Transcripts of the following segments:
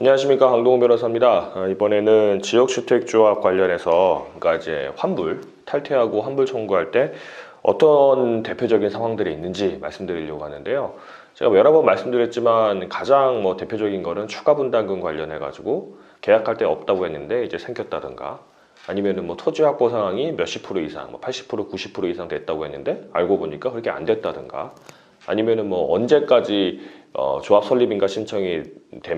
안녕하십니까, 강동훈 변호사입니다. 이번에는 지역주택조합 관련해서 그러니까 이제 환불 탈퇴하고 환불 청구할 때 어떤 대표적인 상황들이 있는지 말씀드리려고 하는데요. 제가 여러 번 말씀드렸지만 가장 대표적인 거는 추가 분담금 관련해 가지고 계약할 때 없다고 했는데 이제 생겼다든가, 아니면은 토지 확보 상황이 몇십 프로 이상, 80%, 90% 이상 됐다고 했는데 알고 보니까 그렇게 안 됐다든가, 아니면은 언제까지 조합 설립인가 신청이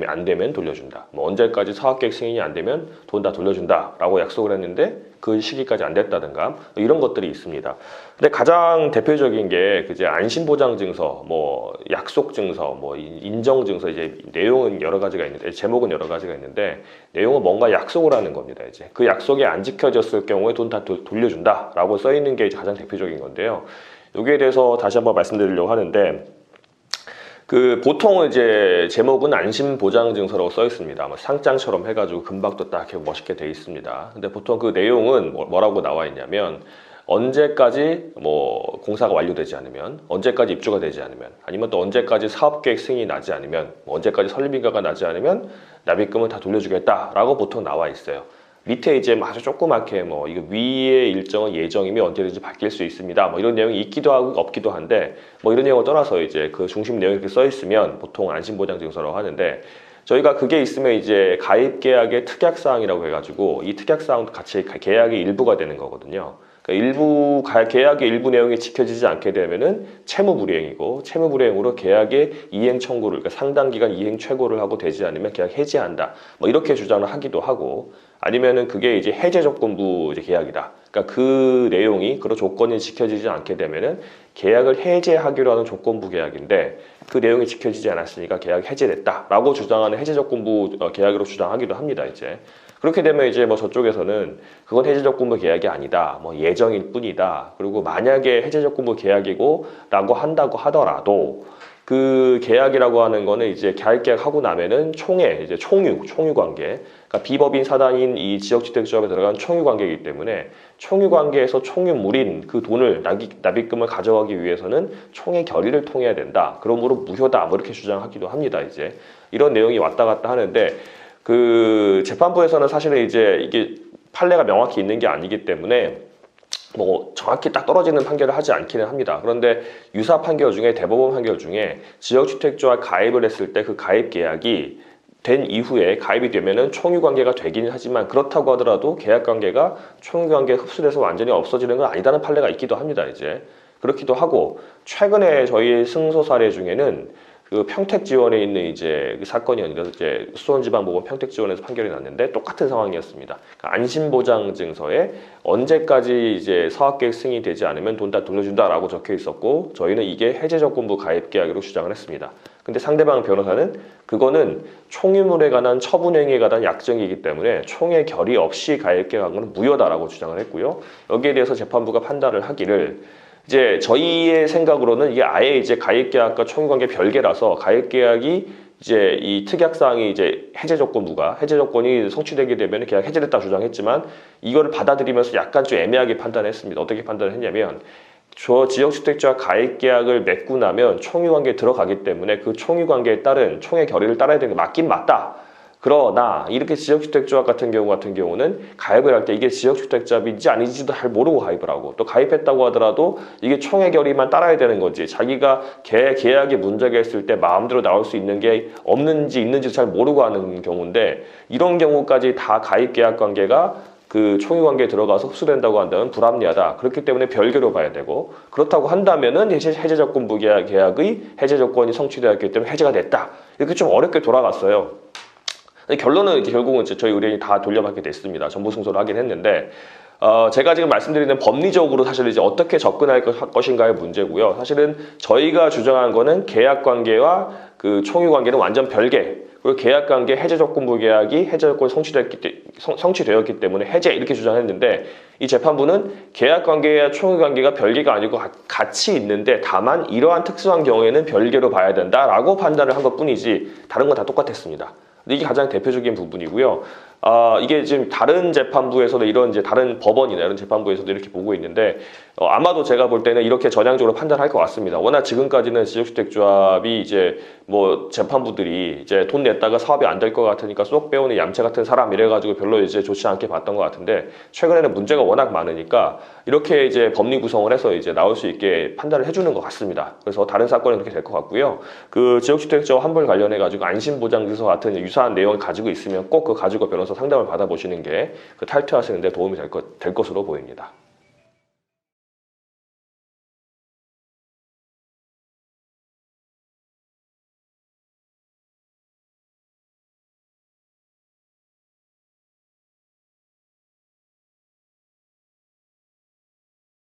안 되면 돌려준다. 언제까지 사업계획 승인이 안 되면 돈 다 돌려준다 라고 약속을 했는데 그 시기까지 안 됐다든가 이런 것들이 있습니다. 근데 가장 대표적인 게 이제 안심보장증서, 약속증서, 인정증서, 이제 내용은 여러 가지가 있는데, 제목은 여러 가지가 있는데 내용은 뭔가 약속을 하는 겁니다. 이제 그 약속이 안 지켜졌을 경우에 돈 다 돌려준다 라고 써 있는 게 가장 대표적인 건데요. 여기에 대해서 다시 한번 말씀드리려고 하는데, 보통은 이제 제목은 안심보장증서라고 써 있습니다. 상장처럼 해가지고 금박도 딱 이렇게 멋있게 돼 있습니다. 근데 보통 그 내용은 뭐라고 나와 있냐면, 언제까지 공사가 완료되지 않으면, 언제까지 입주가 되지 않으면, 아니면 또 언제까지 사업계획 승인이 나지 않으면, 언제까지 설립인가가 나지 않으면 납입금을 다 돌려주겠다라고 보통 나와 있어요. 밑에 이제 아주 조그맣게 이거 위의 일정은 예정이며 언제든지 바뀔 수 있습니다. 이런 내용이 있기도 하고 없기도 한데, 이런 내용을 떠나서 이제 그 중심 내용이 이렇게 써 있으면 보통 안심보장증서라고 하는데, 저희가 그게 있으면 이제 가입계약의 특약사항이라고 해가지고 이 특약사항도 같이 계약의 일부가 되는 거거든요. 그러니까 계약의 일부 내용이 지켜지지 않게 되면은 채무불이행이고, 채무불이행으로 계약의 이행 청구를, 그러니까 상당기간 이행 최고를 하고 되지 않으면 계약 해지한다. 이렇게 주장을 하기도 하고, 아니면은 그게 이제 해제 조건부 이제 계약이다. 그러니까 그 내용이, 그런 조건이 지켜지지 않게 되면은 계약을 해제하기로 하는 조건부 계약인데, 그 내용이 지켜지지 않았으니까 계약이 해제됐다라고 주장하는 해제 조건부 계약으로 주장하기도 합니다. 이제 그렇게 되면 이제 저쪽에서는 그건 해제 조건부 계약이 아니다, 예정일 뿐이다. 그리고 만약에 해제 조건부 계약이고 라고 한다고 하더라도 그 계약이라고 하는 거는 이제 계약하고 나면은 이제 총유 관계, 그러니까 비법인 사단인 이 지역주택조합에 들어간 총유 관계이기 때문에, 총유 관계에서 총유물인 그 돈을 납입금을 가져가기 위해서는 총의 결의를 통해야 된다. 그러므로 무효다. 이렇게 주장하기도 합니다. 이제 이런 내용이 왔다 갔다 하는데, 그 재판부에서는 사실은 이제 이게 판례가 명확히 있는 게 아니기 때문에 정확히 딱 떨어지는 판결을 하지 않기는 합니다. 그런데 유사 판결 중에, 대법원 판결 중에 지역주택조합 가입을 했을 때 그 가입 계약이 된 이후에 가입이 되면은 총유 관계가 되긴 하지만, 그렇다고 하더라도 계약 관계가 총유 관계에 흡수돼서 완전히 없어지는 건 아니다는 판례가 있기도 합니다. 이제 그렇기도 하고, 최근에 저희 승소 사례 중에는 그 평택지원에 있는 이제 그 사건이 아니라 이제 수원지방법원 평택지원에서 판결이 났는데 똑같은 상황이었습니다. 그러니까 안심보장증서에 언제까지 이제 사업계획 승인이 되지 않으면 돈 다 돌려준다라고 적혀 있었고, 저희는 이게 해제조건부 가입계약으로 주장을 했습니다. 근데 상대방 변호사는 그거는 총유물에 관한 처분행위에 관한 약정이기 때문에 총의 결의 없이 가입계약한 건 무효다라고 주장을 했고요. 여기에 대해서 재판부가 판단을 하기를, 이제 저희의 생각으로는 이게 아예 이제 가입계약과 총유관계 별개라서, 가입계약이 이제 이 특약사항이 이제 해제 조건이 성취되게 되면 계약 해제됐다 주장했지만, 이거를 받아들이면서 약간 좀 애매하게 판단했습니다. 어떻게 판단을 했냐면, 저 지역주택자 가입계약을 맺고 나면 총유관계에 들어가기 때문에 그 총유관계에 따른 총의 결의를 따라야 되는 게 맞긴 맞다. 그러나 이렇게 지역주택조합 같은 경우는 가입을 할 때 이게 지역주택조합인지 아닌지도 잘 모르고 가입을 하고, 또 가입했다고 하더라도 이게 총의 결의만 따라야 되는 건지, 자기가 계약에 문제가 있을 때 마음대로 나올 수 있는 게 없는지 있는지 잘 모르고 하는 경우인데, 이런 경우까지 다 가입계약 관계가 그 총유 관계에 들어가서 흡수된다고 한다면 불합리하다. 그렇기 때문에 별개로 봐야 되고, 그렇다고 한다면은 해제 조건부 계약의 해제 조건이 성취되었기 때문에 해제가 됐다. 이렇게 좀 어렵게 돌아갔어요. 결론은 결국은 저희 의뢰인이 다 돌려받게 됐습니다. 전부 승소를 하긴 했는데, 제가 지금 말씀드리는 법리적으로 사실 이제 어떻게 접근할 것인가의 문제고요. 사실은 저희가 주장한 거는 계약 관계와 그 총유 관계는 완전 별개, 그리고 계약 관계 해제 조건부 계약이 해제 조건이 성취되었기 때문에 해제, 이렇게 주장했는데, 이 재판부는 계약 관계와 총유 관계가 별개가 아니고 같이 있는데, 다만 이러한 특수한 경우에는 별개로 봐야 된다라고 판단을 한 것뿐이지 다른 건 다 똑같았습니다. 이게 가장 대표적인 부분이고요. 이게 지금 다른 재판부에서도 이런 이제 다른 법원이나 이런 재판부에서도 이렇게 보고 있는데 아마도 제가 볼 때는 이렇게 전향적으로 판단할 것 같습니다. 워낙 지금까지는 지역주택조합이 이제 뭐 재판부들이 이제 돈 냈다가 사업이 안 될 것 같으니까 쏙 빼오는 얌체 같은 사람 이래가지고 별로 이제 좋지 않게 봤던 것 같은데 최근에는 문제가 워낙 많으니까 이렇게 이제 법리 구성을 해서 이제 나올 수 있게 판단을 해주는 것 같습니다. 그래서 다른 사건은 그렇게 될 것 같고요. 그 지역주택조 환불 관련해 가지고 안심보장증서 같은 유사한 내용을 가지고 있으면 꼭 그 가지고 변호사 상담을 받아보시는 게 그 탈퇴하시는 데 도움이 될 것으로 보입니다.